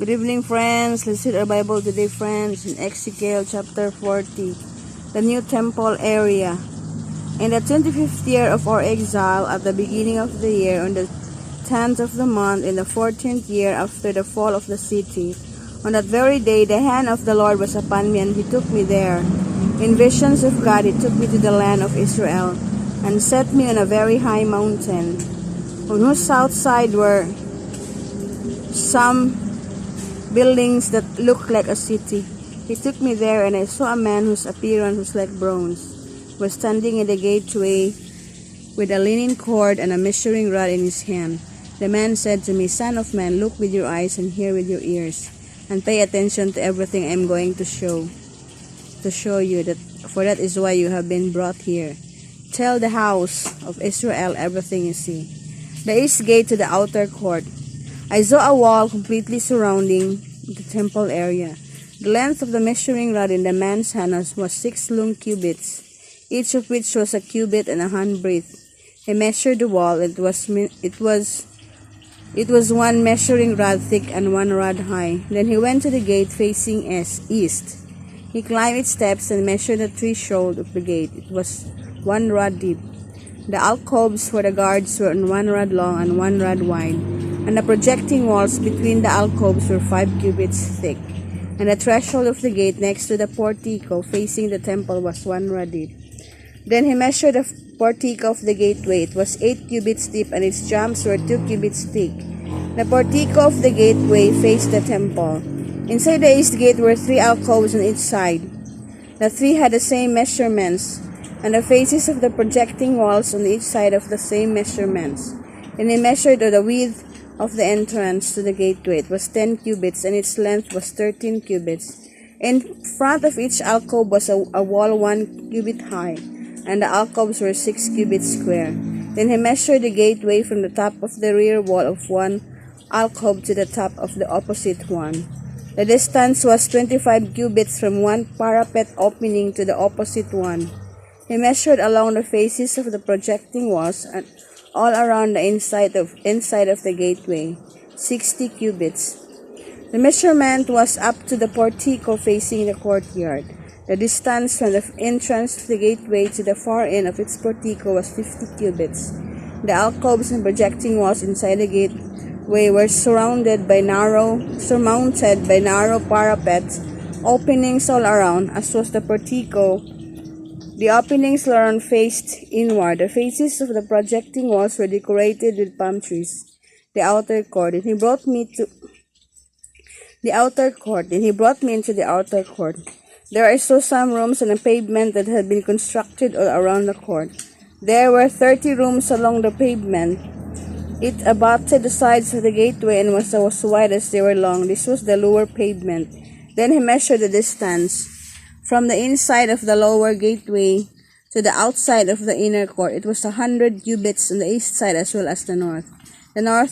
Good evening, friends. Let's read our Bible today, friends, in Ezekiel chapter 40, the new temple area. In the 25th year of our exile, at the beginning of the year, on the 10th of the month, in the 14th year after the fall of the city, on that very day, the hand of the Lord was upon me, and he took me there. In visions of God, he took me to the land of Israel, and set me on a very high mountain, on whose south side were some buildings that looked like a city. He took me there, and I saw a man whose appearance was like bronze, was standing in the gateway with a linen cord and a measuring rod in his hand. The man said to me, "Son of man, look with your eyes and hear with your ears, and pay attention to everything I am going to show you, for that is why you have been brought here. Tell the house of Israel everything you see." The east gate to the outer court. I saw a wall completely surrounding the temple area. The length of the measuring rod in the man's hand was 6 long cubits, each of which was a cubit and a handbreadth. He measured the wall. It was 1 measuring rod thick and 1 rod high. Then he went to the gate facing east. He climbed its steps and measured the threshold of the gate. It was 1 rod deep. The alcoves for the guards were 1 rod long and 1 rod wide, and the projecting walls between the alcoves were 5 cubits thick. And the threshold of the gate next to the portico facing the temple was 1 rod deep. Then he measured the portico of the gateway. It was 8 cubits deep, and its jambs were 2 cubits thick. The portico of the gateway faced the temple. Inside the east gate were 3 alcoves on each side. The 3 had the same measurements, and the faces of the projecting walls on each side of the same measurements. And he measured the width of the entrance to the gateway. It was 10 cubits, and its length was 13 cubits. In front of each alcove was a wall 1 cubit high, and the alcoves were 6 cubits square. Then he measured the gateway from the top of the rear wall of one alcove to the top of the opposite one. The distance was 25 cubits from one parapet opening to the opposite one. He measured along the faces of the projecting walls and all around the inside of the gateway, 60 cubits. The measurement was up to the portico facing the courtyard. The distance from the entrance of the gateway to the far end of its portico was 50 cubits. The alcoves and projecting walls inside the gateway were surmounted by narrow parapets, openings all around, as was the portico. The openings all around faced inward. The faces of the projecting walls were decorated with palm trees. The outer court. And he brought me into the outer court. There I saw some rooms on a pavement that had been constructed all around the court. There were 30 rooms along the pavement. It abutted the sides of the gateway and was as wide as they were long. This was the lower pavement. Then he measured the distance from the inside of the lower gateway to the outside of the inner court. It was 100 cubits on the east side as well as the north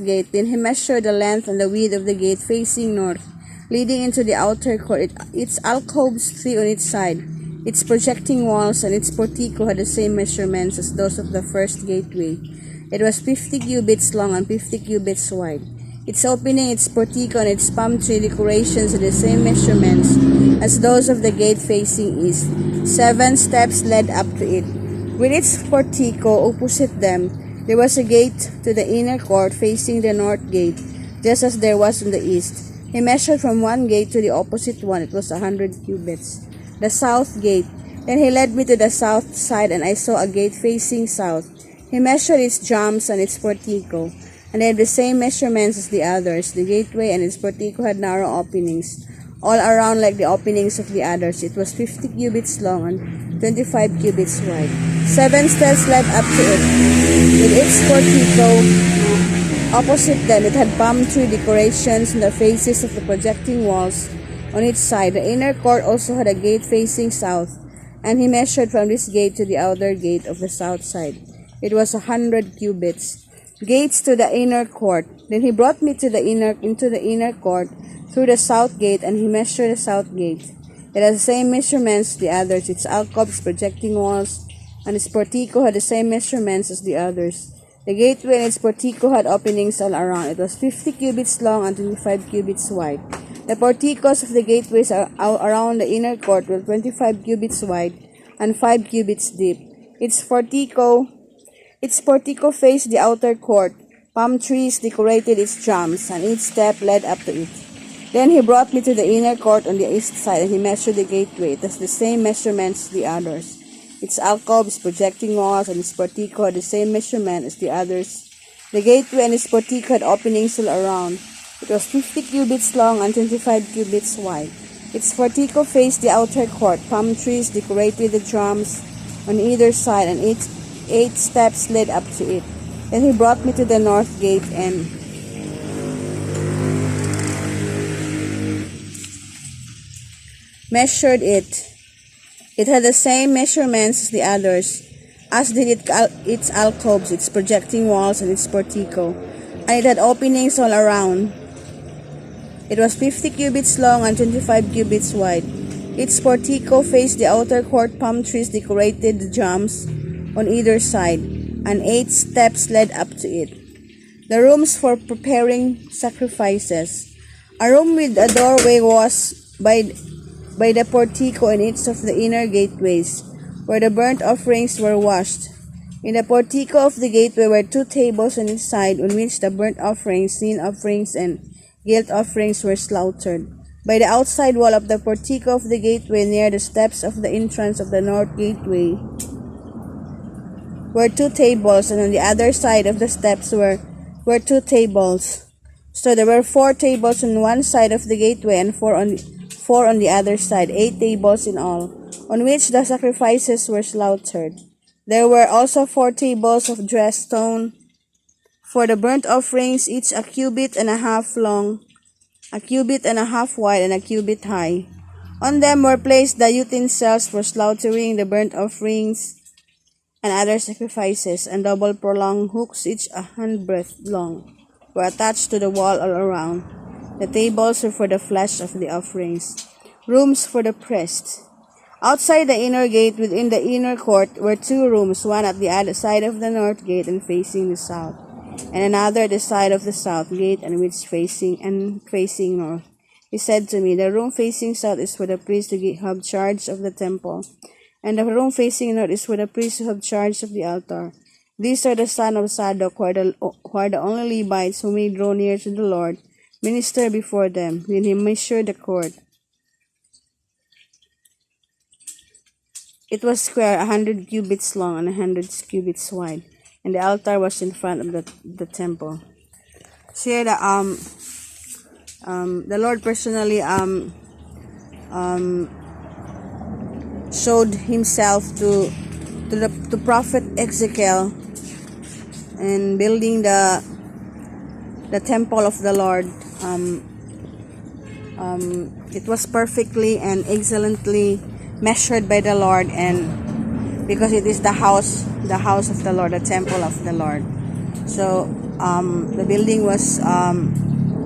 gate. Then he measured the length and the width of the gate facing north, leading into the outer court. Its alcoves, 3 on each side, its projecting walls, and its portico had the same measurements as those of the first gateway. It was 50 cubits long and 50 cubits wide. Its opening, its portico, and its palm tree decorations had the same measurements as those of the gate facing east. 7 steps led up to it. With its portico opposite them, there was a gate to the inner court facing the north gate, just as there was on the east. He measured from one gate to the opposite one. It was 100 cubits. The south gate. Then he led me to the south side, and I saw a gate facing south. He measured its jambs and its portico, and they had the same measurements as the others. The gateway and its portico had narrow openings all around like the openings of the others. It was 50 cubits long and 25 cubits wide. 7 steps led up to it. With its portico opposite them, it had palm tree decorations in the faces of the projecting walls on each side. The inner court also had a gate facing south, and he measured from this gate to the outer gate of the south side. It was 100 cubits. Gates to the inner court. Then he brought me into the inner court through the south gate, and he measured the south gate. It had the same measurements as the others. Its alcoves, projecting walls, and its portico had the same measurements as the others. The gateway and its portico had openings all around. It was 50 cubits long and 25 cubits wide. The porticos of the gateways around the inner court were 25 cubits wide and 5 cubits deep. Its portico faced the outer court. Palm trees decorated its jambs, and each step led up to it. Then he brought me to the inner court on the east side, and he measured the gateway. It has the same measurements as the others. Its alcoves, projecting walls, and its portico had the same measurement as the others. The gateway and its portico had openings all around. It was 50 cubits long and 25 cubits wide. Its portico faced the outer court. Palm trees decorated the jambs on either side, and eight steps led up to it. Then he brought me to the north gate and measured it. It had the same measurements as the others, as did its alcoves, its projecting walls, and its portico, and it had openings all around. It was 50 cubits long and 25 cubits wide. Its portico faced the outer court. Palm trees decorated the jambs on either side, and 8 steps led up to it. The rooms for preparing sacrifices. A room with a doorway was by the portico in each of the inner gateways, where the burnt offerings were washed. In the portico of the gateway were 2 tables on each side, on which the burnt offerings, sin offerings, and guilt offerings were slaughtered. By the outside wall of the portico of the gateway, near the steps of the entrance of the north gateway, were 2 tables, and on the other side of the steps were 2 tables. So there were 4 tables on one side of the gateway and 4 on the other side, 8 tables in all, on which the sacrifices were slaughtered. There were also 4 tables of dressed stone for the burnt offerings, each a cubit and a half long, a cubit and a half wide, and a cubit high. On them were placed the utensils for slaughtering the burnt offerings and other sacrifices, and double prolonged hooks, each a handbreadth long, were attached to the wall all around. The tables were for the flesh of the offerings. Rooms for the priests. Outside the inner gate, within the inner court, were 2 rooms, one at the other side of the north gate and facing the south, and another at the side of the south gate and which facing north. He said to me, the room facing south is for the priests who have charge of the temple, and the room facing north is for the priests who have charge of the altar. These are the sons of Zadok, who are the only Levites who may draw near to the Lord, minister before them. When he measured the court, it was square, 100 cubits long and 100 cubits wide, and the altar was in front of the temple. So here the Lord personally showed himself to the prophet Ezekiel in building the temple of the Lord. It was perfectly and excellently measured by the Lord, and because it is the house of the Lord, the temple of the Lord. So the building was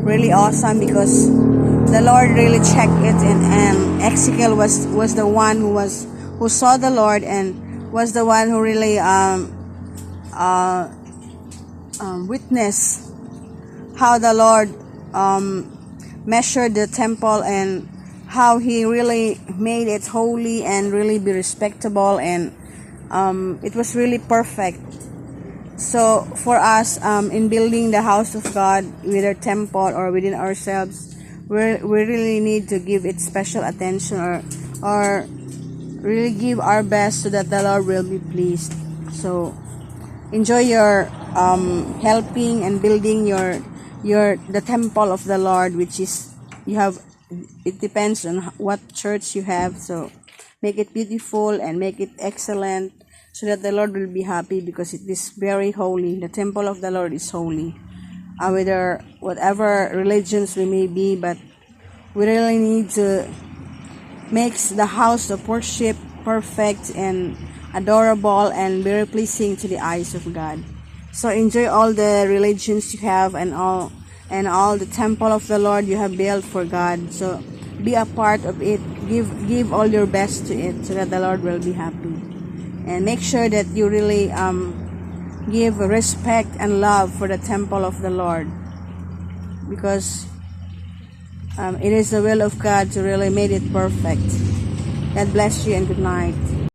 really awesome because the Lord really checked it, and Ezekiel was the one who saw the Lord and was the one who really witnessed how the Lord measured the temple and how he really made it holy and really be respectable, and it was really perfect. So for us, in building the house of God, whether temple or within ourselves, we really need to give it special attention, or really give our best so that the Lord will be pleased. So enjoy your helping and building the temple of the Lord, which is it depends on what church you have. So make it beautiful and make it excellent, so that the Lord will be happy, because it is very holy. The temple of the Lord is holy. Whether whatever religions we may be, but we really need to make the house of worship perfect and adorable and very pleasing to the eyes of God. So enjoy all the religions you have and all the temple of the Lord you have built for God. So be a part of it. Give all your best to it, so that the Lord will be happy. And make sure that you really give respect and love for the temple of the Lord, because it is the will of God to really make it perfect. God bless you and good night.